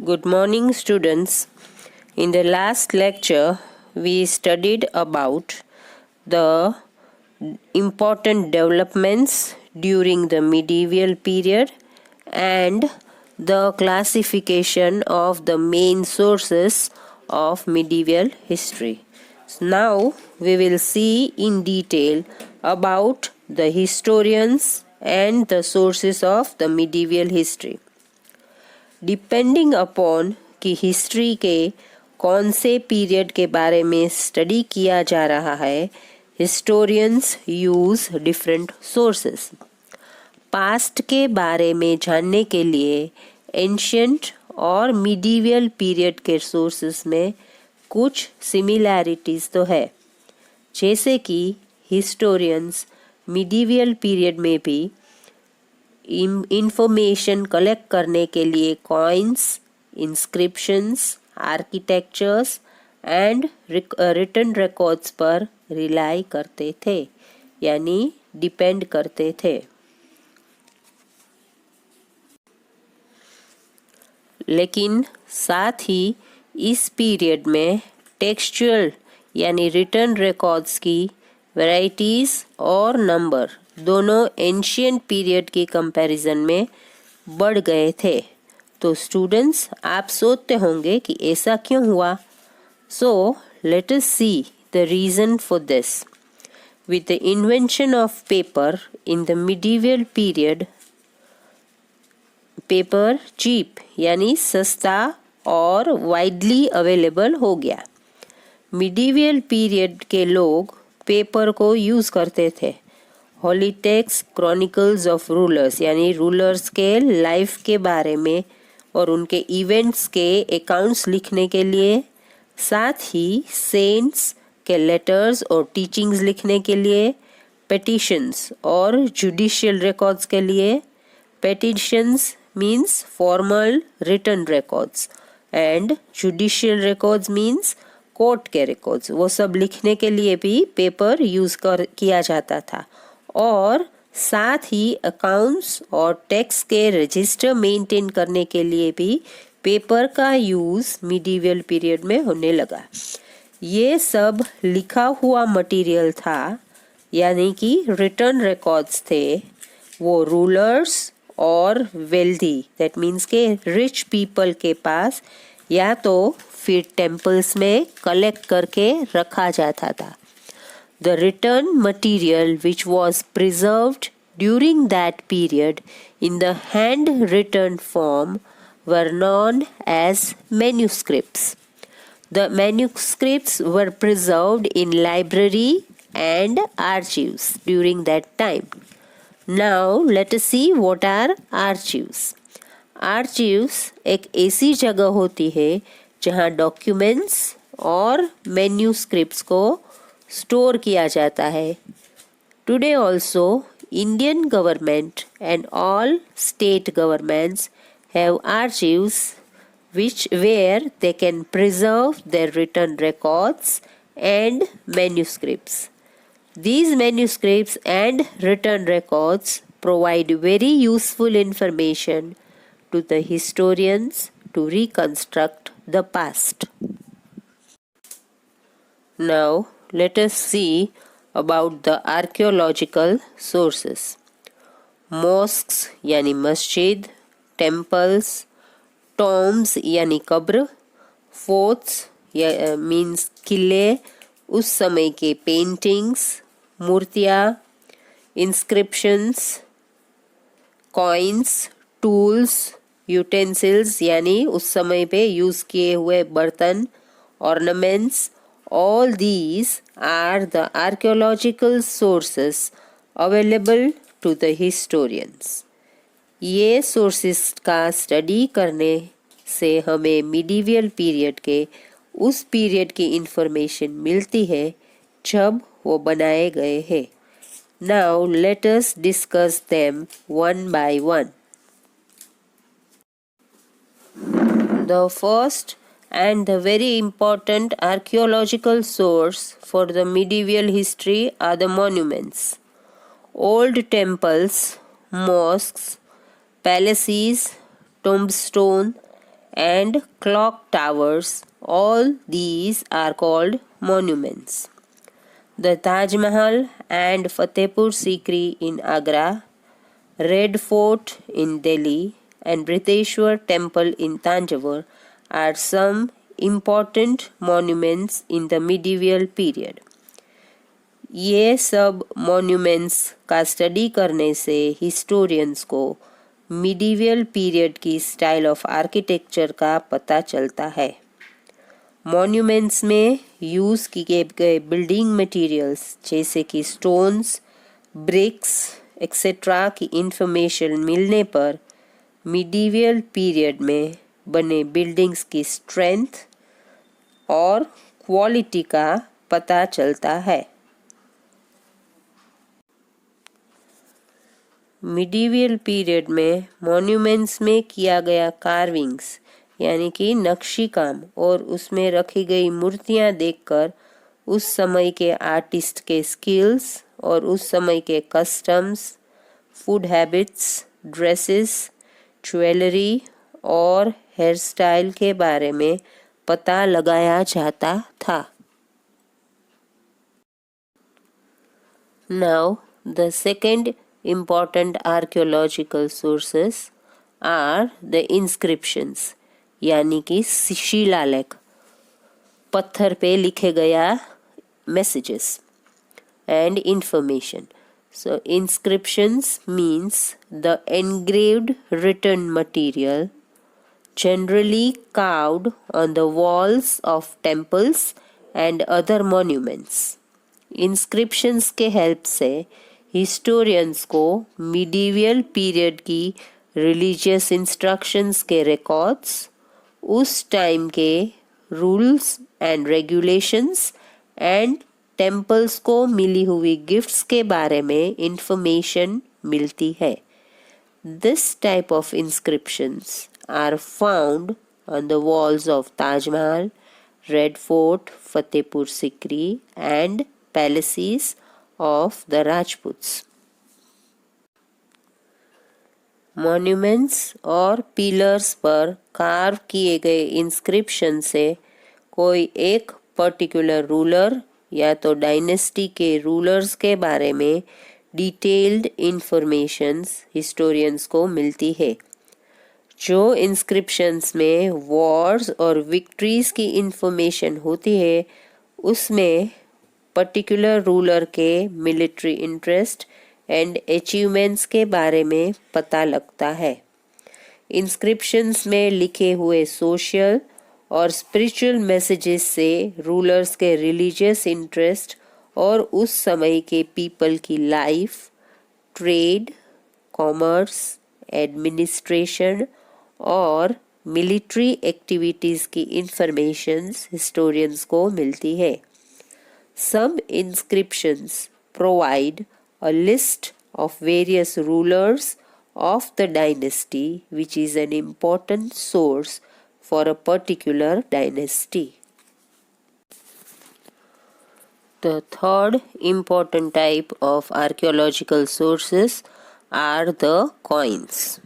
Good morning, students. In the last lecture, we studied about the important developments during the medieval period and the classification of the main sources of medieval history. Now, we will see in detail about the historians and the sources of the medieval history. Depending upon कि history के कौन से period के बारे में study किया जा रहा है, historians use different sources. Past के बारे में जानने के लिए एंशियंट और मिडीवियल पीरियड के सोर्सेस में कुछ सिमिलैरिटीज तो है, जैसे कि हिस्टोरियंस मिडीवियल पीरियड में भी इंफॉर्मेशन कलेक्ट करने के लिए coins, inscriptions, architectures and written records पर रिलाई करते थे, यानी डिपेंड करते थे. लेकिन साथ ही इस पीरियड में टेक्सचुअल यानी रिटन रिकॉर्ड्स की वैरायटीज और नंबर दोनों एंशियंट पीरियड के कंपैरिजन में बढ़ गए थे. तो स्टूडेंट्स, आप सोचते होंगे कि ऐसा क्यों हुआ. So let us see the reason for this. With the invention of paper in the medieval period, paper cheap यानी सस्ता और वाइडली अवेलेबल हो गया. मिडीवियल पीरियड के लोग पेपर को यूज करते थे. Holi text, chronicles of rulers यानी रूलर्स के लाइफ के बारे में और उनके इवेंट्स के अकाउंट्स लिखने के लिए, साथ ही सेंट्स के लेटर्स और टीचिंग्स लिखने के लिए, पेटिशंस और जुडिशियल रिकॉर्ड्स के लिए. Petitions means formal written records and judicial records means court के रिकॉर्ड्स. वो सब लिखने के लिए भी पेपर यूज किया जाता था. और साथ ही अकाउंट्स और टैक्स के रजिस्टर मेंटेन करने के लिए भी पेपर का यूज मिडीवियल पीरियड में होने लगा. ये सब लिखा हुआ मटेरियल था, यानी कि रिटन रिकॉर्ड्स थे. वो रूलर्स और वेल्दी, दैट मीन्स के रिच पीपल के पास या तो फिर टेम्पल्स में कलेक्ट करके रखा जाता था. The written material which was preserved during that period in the handwritten form were known as manuscripts. The manuscripts were preserved in library and archives during that time. Now let us see what are archives. Archives एक ऐसी जगह होती है जहाँ documents और manuscripts को store किया जाता है. Today also Indian government and all state governments have archives which where they can preserve their written records and manuscripts. These manuscripts and written records provide very useful information to the historians to reconstruct the past. Now let us see about the archaeological sources. Mosques यानी मस्जिद, temples, tombs यानी कब्र, forts means किले, उस समय के paintings, मूर्तियाँ, inscriptions, coins, tools, utensils यानी उस समय पे यूज किए हुए बर्तन, ornaments. All these are the archaeological sources available to the historians. ये sources का स्टडी करने से हमें मिडीवियल पीरियड के उस पीरियड की इंफॉर्मेशन मिलती है जब वो बनाए गए हैं. Now let us discuss them one by one. The first and the very important archaeological source for the medieval history are the monuments. Old temples, mosques, palaces, tombstone and clock towers. All these are called monuments. The Taj Mahal and Fatehpur Sikri in Agra, Red Fort in Delhi, and Brihadeshwar Temple in Tanjore are some important monuments in the medieval period. ये सब monuments का study करने से historians को medieval period की style of architecture का पता चलता है. मॉन्यूमेंट्स में यूज़ किए गए बिल्डिंग मटेरियल्स जैसे कि स्टोन्स, ब्रिक्स एक्सेट्रा की इंफॉर्मेशन मिलने पर मिडीवियल पीरियड में बने बिल्डिंग्स की स्ट्रेंथ और क्वालिटी का पता चलता है. मिडीवियल पीरियड में मॉन्यूमेंट्स में किया गया कार्विंग्स यानी कि नक्शी काम और उसमें रखी गई मूर्तियां देखकर उस समय के आर्टिस्ट के स्किल्स और उस समय के customs, food habits, dresses, jewellery और हेयर स्टाइल के बारे में पता लगाया जाता था. Now the second important archaeological sources are the inscriptions यानी कि शिलालेख, पत्थर पे लिखे गया messages and information. So inscriptions means the engraved written material generally carved on the walls of temples and other monuments. Inscriptions के हेल्प से historians को मिडीवियल पीरियड की रिलीजियस इंस्ट्रक्शंस के रिकॉर्ड्स, उस टाइम के rules and regulations and temples को मिली हुई gifts के बारे में इंफॉर्मेशन मिलती है. This type of inscriptions are found on the walls of Taj Mahal, red fort, Fatehpur Sikri and palaces of the Rajputs. Monuments और पिलर्स पर कार्व किए गए इंस्क्रिप्शन से कोई एक पर्टिकुलर रूलर या तो डायनेस्टी के रूलर्स के बारे में डिटेल्ड इंफॉर्मेशंस हिस्टोरियंस को मिलती है. जो इंस्क्रिप्शंस में वॉर्स और विक्ट्रीज की इंफॉर्मेशन होती है उसमें पर्टिकुलर रूलर के मिलिट्री इंटरेस्ट एंड अचीवमेंट्स के बारे में पता लगता है. इंस्क्रिप्शंस में लिखे हुए सोशल और स्पिरिचुअल मैसेजेस से रूलर्स के रिलीजियस इंटरेस्ट और उस समय के पीपल की लाइफ, ट्रेड, कॉमर्स, एडमिनिस्ट्रेशन और मिलिट्री एक्टिविटीज़ की इंफॉर्मेशंस हिस्टोरियंस को मिलती है. Some inscriptions provide a list of various rulers of the dynasty, which is an important source for a particular dynasty. The third important type of archaeological sources are the coins.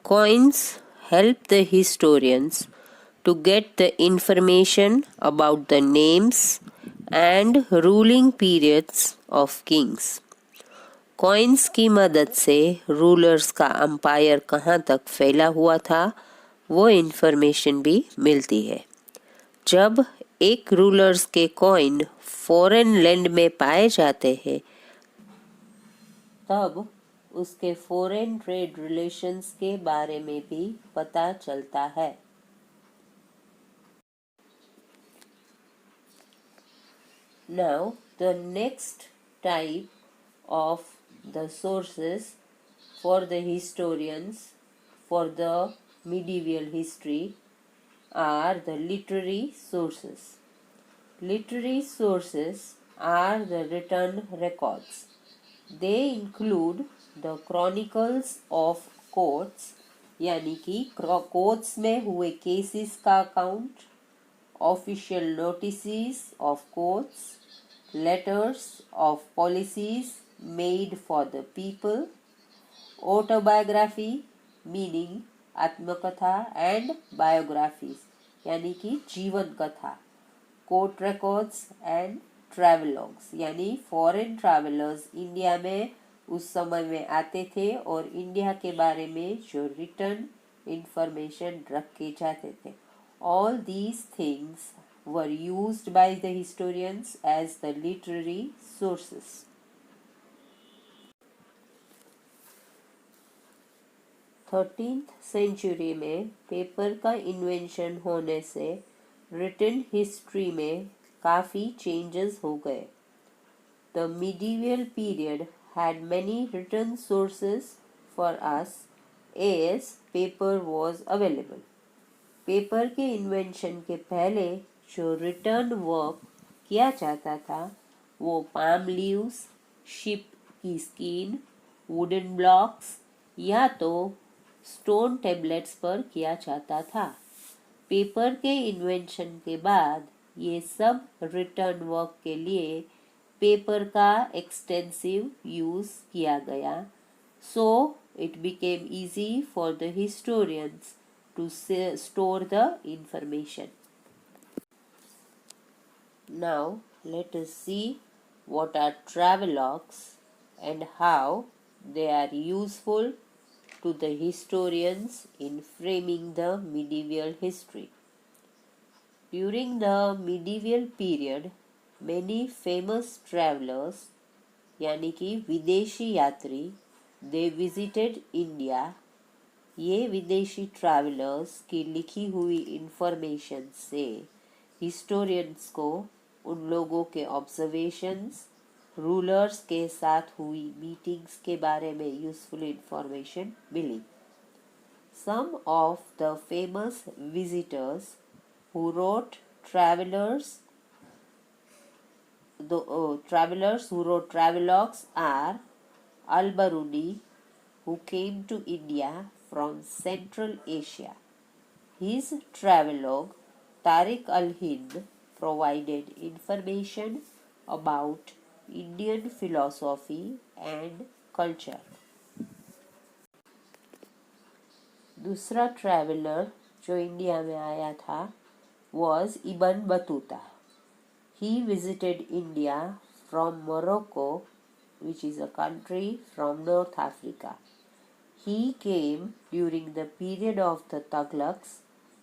Coins help the historians to get the information about the names and ruling periods of kings. Coins की मदद से rulers का umpire कहाँ तक फैला हुआ था वो इंफॉर्मेशन भी मिलती है. जब एक रूलर्स के कॉइन फॉरेन लैंड में पाए जाते हैं तब उसके फॉरेन ट्रेड रिलेशंस के बारे में भी पता चलता है. Now the next type of the sources for the historians for the medieval history are the literary sources. Literary sources are the written records. They include the chronicles of courts यानी कि courts में हुए cases का account, official notices of courts, letters of policies made for the people, autobiography meaning आत्मकथा and biographies यानी कि जीवन कथा, कोर्ट रिकॉर्ड्स एंड ट्रैवलॉग्स यानी फॉरेन ट्रैवलर्स इंडिया में उस समय में आते थे और इंडिया के बारे में जो रिटर्न इंफॉर्मेशन रखे जाते थे. All these things were used by the historians as the literary sources. 13th century में पेपर का इन्वेंशन होने से रिटन हिस्ट्री में काफ़ी चेंजेस हो गए. The medieval period had many written sources for us as paper was available. Paper के invention के पहले जो रिटर्न वर्क किया जाता था वो पाम लीव्स, शिप की स्किन, वुडन ब्लॉक्स या तो स्टोन टेबलेट्स पर किया जाता था. पेपर के इन्वेंशन के बाद ये सब रिटर्न वर्क के लिए पेपर का एक्सटेंसिव यूज किया गया. So it became easy for the historians to store the information. Now let us see what are travelogues and how they are useful to the historians in framing the medieval history. During the medieval period, many famous travelers यानी कि विदेशी यात्री they visited India. ये विदेशी travellers की लिखी हुई information से हिस्टोरियंस को उन लोगों के ऑब्जर्वेशंस, रूलर्स के साथ हुई मीटिंग्स के बारे में यूजफुल इंफॉर्मेशन मिली. Some of the famous visitors who wrote travelers who wrote travelogues are Al-Biruni, who came to India from Central Asia. His travelogue Tariq al-Hind provided information about Indian philosophy and culture. दूसरा traveller जो India में आया था was Ibn Battuta. He visited India from Morocco, which is a country from North Africa. He came during the period of the Tughlaqs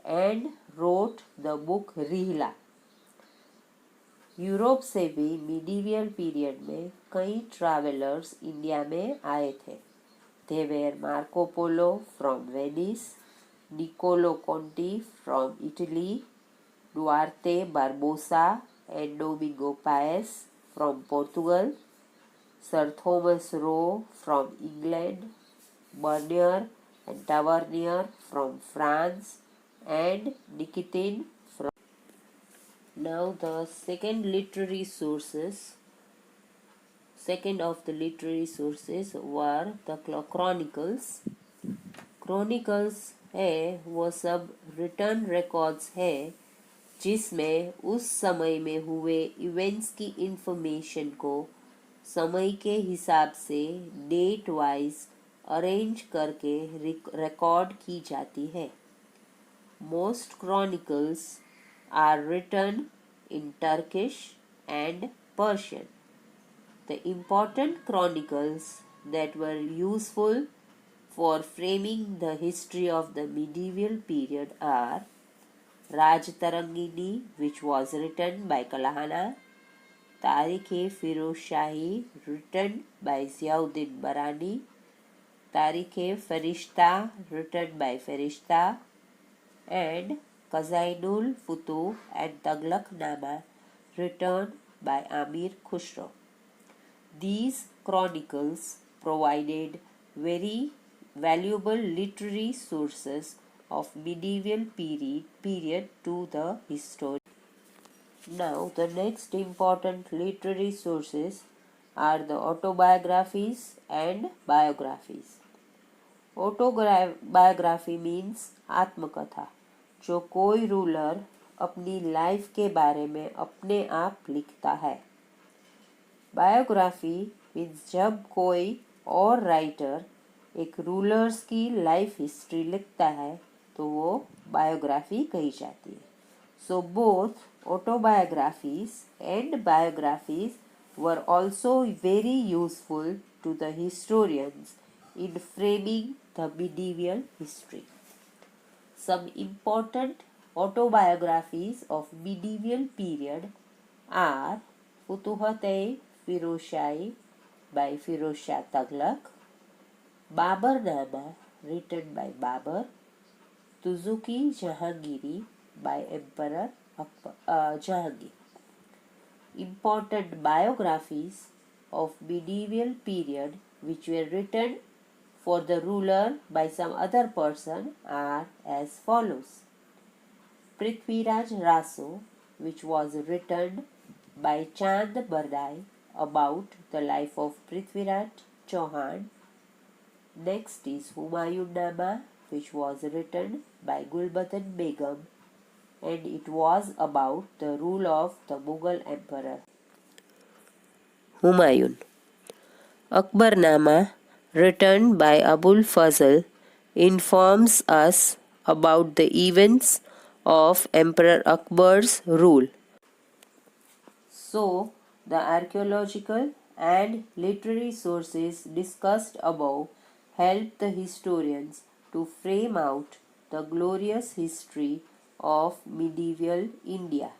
and wrote the book Rihla. Europe से भी medieval period में कई travellers India में आए थे. They were Marco Polo from Venice, Niccolo Conti from Italy, Duarte Barbosa and Domingo Paes from Portugal, Sir Thomas Roe from England, Bernier and Tavernier from France, and Nikitin from. Now the second of the literary sources were the chronicles. Chronicles है वो सब return records है जिसमें उस समय में हुए events की इंफॉर्मेशन को समय के हिसाब से डेट वाइज अरेंज करके रिकॉर्ड की जाती है. Most chronicles are written in Turkish and Persian. The important chronicles that were useful for framing the history of the medieval period are Rajtarangini, which was written by Kalahana, Tarikh-e-Firoz Shahi, written by Ziauddin Barani, Tarikh-e-Farishta, written by Farishta, and Khazainul Futuh and Taghlaq-Nama, written by Amir Khusro. These chronicles provided very valuable literary sources of medieval period to the historian. Now the next important literary sources are the autobiographies and biographies. Autobiography means आत्मकथा, जो कोई ruler अपनी life के बारे में अपने आप लिखता है. बायोग्राफी मीन्स जब कोई और राइटर एक रूलर्स की लाइफ हिस्ट्री लिखता है तो वो बायोग्राफी कही जाती है. So both autobiographies and biographies were also very useful to the historians in framing the medieval history. Some important autobiographies of medieval period are Futuhat-e-Firozshah by Firoz Shah Taghlaq, Baburnama written by Babur, Tuzuki Jahangiri by Emperor Jahangir. Important biographies of medieval period which were written for the ruler by some other person are as follows. Prithviraj Raso, which was written by Chand Bardai about the life of Prithviraj Chauhan. Next is Humayun Nama, which was written by Gulbatan Begum, and it was about the rule of the Mughal emperor. Humayun. Akbarnama, written by Abul Fazl, informs us about the events of Emperor Akbar's rule. So, the archaeological and literary sources discussed above help the historians to frame out the glorious history of medieval India.